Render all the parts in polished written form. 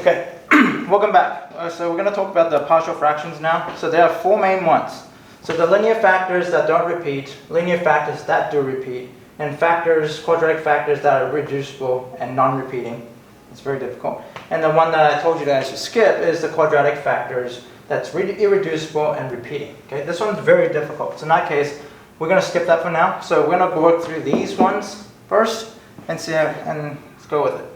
Okay, welcome back. So we're going to talk about the partial fractions now. So there are four main ones. So the linear factors that don't repeat, linear factors that do repeat, and factors, quadratic factors that are reducible and non-repeating. It's very difficult. And the one that I told you guys to skip is the quadratic factors that's irreducible and repeating. Okay, this one's very difficult. So in that case, we're going to skip that for now. So we're going to work through these ones first and see and let's go with it.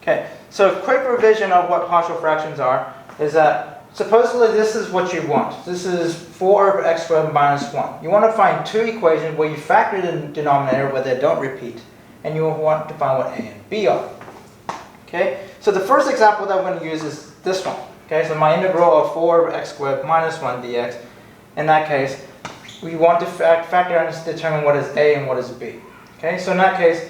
Okay, so a quick revision of what partial fractions are is that supposedly this is what you want. This is 4 over x squared minus 1. You want to find two equations where you factor the denominator where they don't repeat, and you want to find what a and b are. Okay, so the first example that we're going to use is this one. Okay, so my integral of 4 over x squared minus 1 dx. In that case, we want to factor and determine what is a and what is b. Okay, so in that case,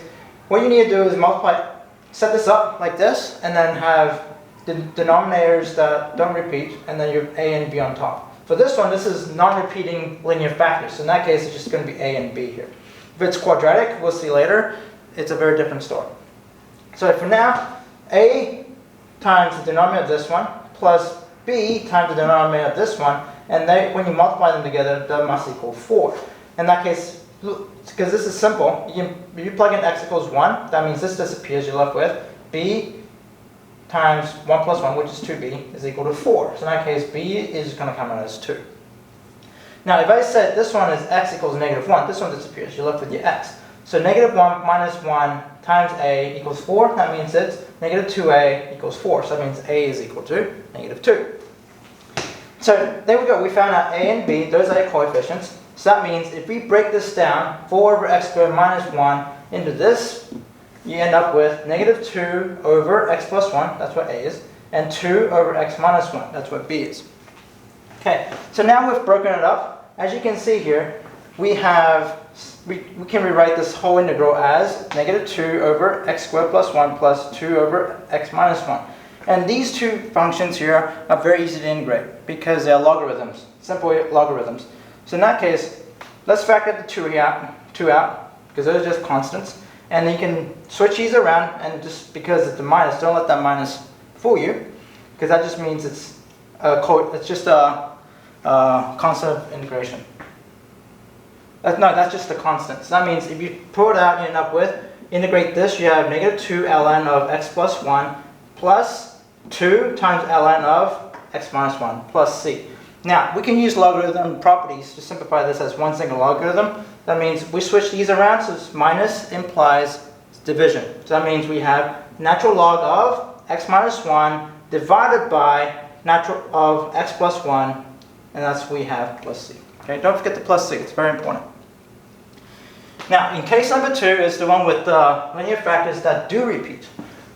what you need to do is multiply, set this up like this, and then have the denominators that don't repeat, and then your a and b on top. For this one, this is non-repeating linear factors. So in that case, it's just going to be a and b here. If it's quadratic, we'll see later, it's a very different story. So for now, a times the denominator of this one plus b times the denominator of this one, and when you multiply them together, that must equal 4. In that case, because this is simple, you plug in x equals 1, that means this disappears, you're left with b times 1 plus 1, which is 2b, is equal to 4. So in that case, b is going to come out as 2. Now, if I said this one is x equals negative 1, this one disappears, you're left with your x. So negative 1 minus 1 times a equals 4, that means it's negative 2a equals 4, so that means a is equal to negative 2. So there we go, we found out a and b, those are your coefficients. So that means if we break this down, 4 over x squared minus 1 into this, you end up with negative 2 over x plus 1, that's what a is, and 2 over x minus 1, that's what b is. Okay, so now we've broken it up. As you can see here, we can rewrite this whole integral as negative 2 over x squared plus 1 plus 2 over x minus 1. And these two functions here are very easy to integrate because they are logarithms, simple logarithms. So in that case, let's factor the 2 out, because those are just constants. And then you can switch these around, and just because it's a minus, don't let that minus fool you, because that just means it's just a constant of integration. No, that's just a constant. So that means if you pull it out, you end up with, integrate this, you have negative 2 ln of x plus 1 plus 2 times ln of x minus 1 plus c. Now, we can use logarithm properties to simplify this as one single logarithm. That means we switch these around, so minus implies division. So that means we have natural log of x minus 1 divided by natural of x plus 1, and that's we have plus c. Okay, don't forget the plus c, it's very important. Now, in case number 2 is the one with the linear factors that do repeat.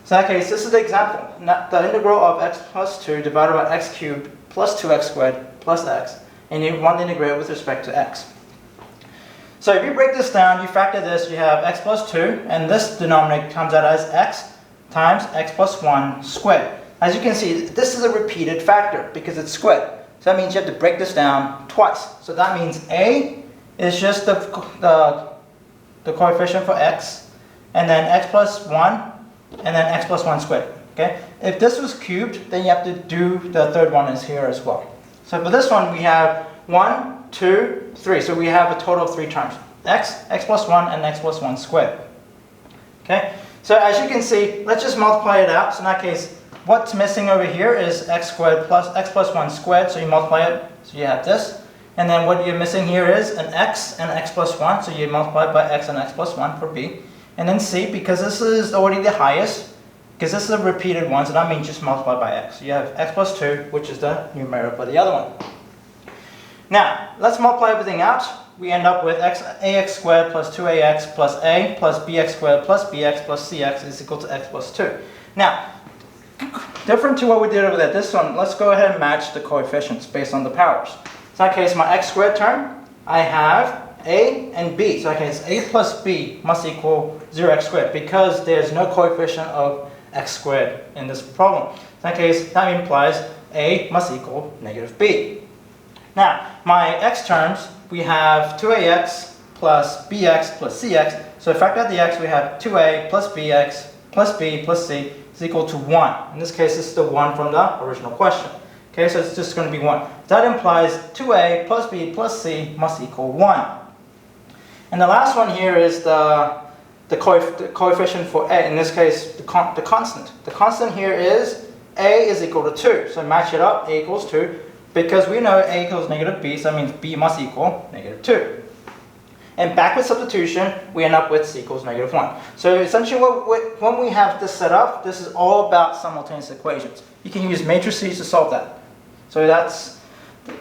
So in that case, this is the example. The integral of x plus 2 divided by x cubed plus 2x squared plus x, and you want to integrate with respect to x. So if you break this down, you factor this, you have x plus 2, and this denominator comes out as x times x plus 1 squared. As you can see, this is a repeated factor because it's squared. So that means you have to break this down twice. So that means a is just the coefficient for x, and then x plus 1, and then x plus 1 squared. Okay? If this was cubed, then you have to do the third one is here as well. So for this one, we have 1, 2, 3. So we have a total of 3 terms. X plus 1, and x plus 1 squared. Okay? So as you can see, let's just multiply it out. So in that case, what's missing over here is x squared plus x plus 1 squared. So you multiply it, so you have this. And then what you're missing here is an x and x plus 1. So you multiply it by x and x plus 1 for b. And then c, because this is already the highest, because this is a repeated one, so that means just multiply by x. So you have x plus 2, which is the numerator for the other one. Now, let's multiply everything out. We end up with ax squared plus 2ax plus a plus bx squared plus bx plus cx is equal to x plus 2. Now, different to what we did over there, this one, let's go ahead and match the coefficients based on the powers. So in that case, my x squared term, I have a and b. So in that case, a plus b must equal 0x squared because there's no coefficient of x squared in this problem. In that case, that implies a must equal negative b. Now, my x terms, we have 2ax plus bx plus cx. So if I factor out the x, we have 2a plus bx plus b plus c is equal to 1. In this case, this is the 1 from the original question. Okay, so it's just going to be 1. That implies 2a plus b plus c must equal 1. And the last one here is the coefficient for a. In this case, the constant. The constant here is a is equal to 2. So match it up, a equals 2. Because we know a equals negative b, so that means b must equal negative 2. And backward substitution, we end up with c equals negative 1. So essentially when we have this set up, this is all about simultaneous equations. You can use matrices to solve that. So that's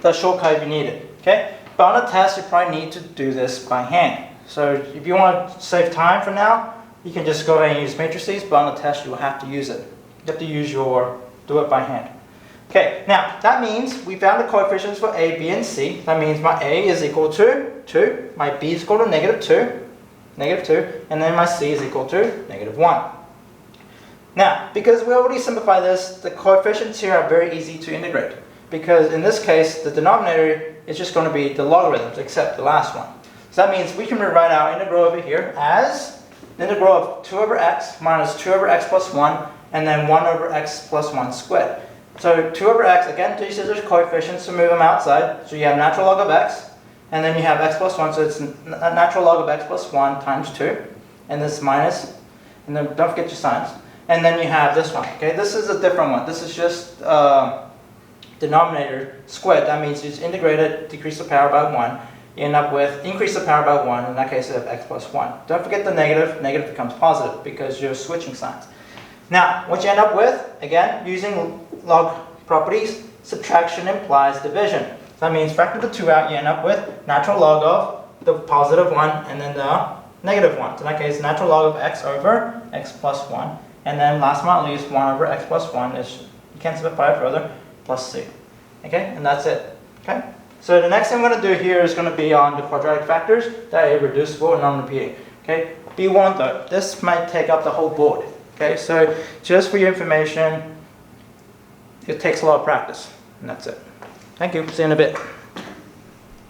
the shortcut if you need it. Okay? But on a test, you probably need to do this by hand. So if you want to save time for now, you can just go ahead and use matrices, but on the test you will have to use it. You have to do it by hand. Okay, now that means we found the coefficients for a, b, and c. That means my a is equal to 2, my b is equal to negative 2, and then my c is equal to negative 1. Now, because we already simplified this, the coefficients here are very easy to integrate. Because in this case, the denominator is just going to be the logarithms, except the last one. So that means we can rewrite our integral over here as the integral of 2 over x minus 2 over x plus 1, and then 1 over x plus 1 squared. So 2 over x, again, these are the coefficients, so move them outside. So you have natural log of x, and then you have x plus 1, so it's a natural log of x plus 1 times 2, and this minus, and then don't forget your signs. And then you have this one, okay? This is a different one. This is just denominator squared. That means you just integrate it, decrease the power by 1. You end up with increase the power by 1. In that case, you have x plus 1. Don't forget the negative. Negative becomes positive because you're switching signs. Now, what you end up with, again, using log properties, subtraction implies division. So that means factor the 2 out, you end up with natural log of the positive 1 and then the negative 1. So in that case, natural log of x over x plus 1. And then last but not least, 1 over x plus 1 is, you can't simplify it further, plus c. Okay, and that's it. Okay? So the next thing I'm going to do here is going to be on the quadratic factors that are irreducible and non-repeating. Okay? Be warned though, this might take up the whole board. Okay, so just for your information, it takes a lot of practice, and that's it. Thank you. See you in a bit.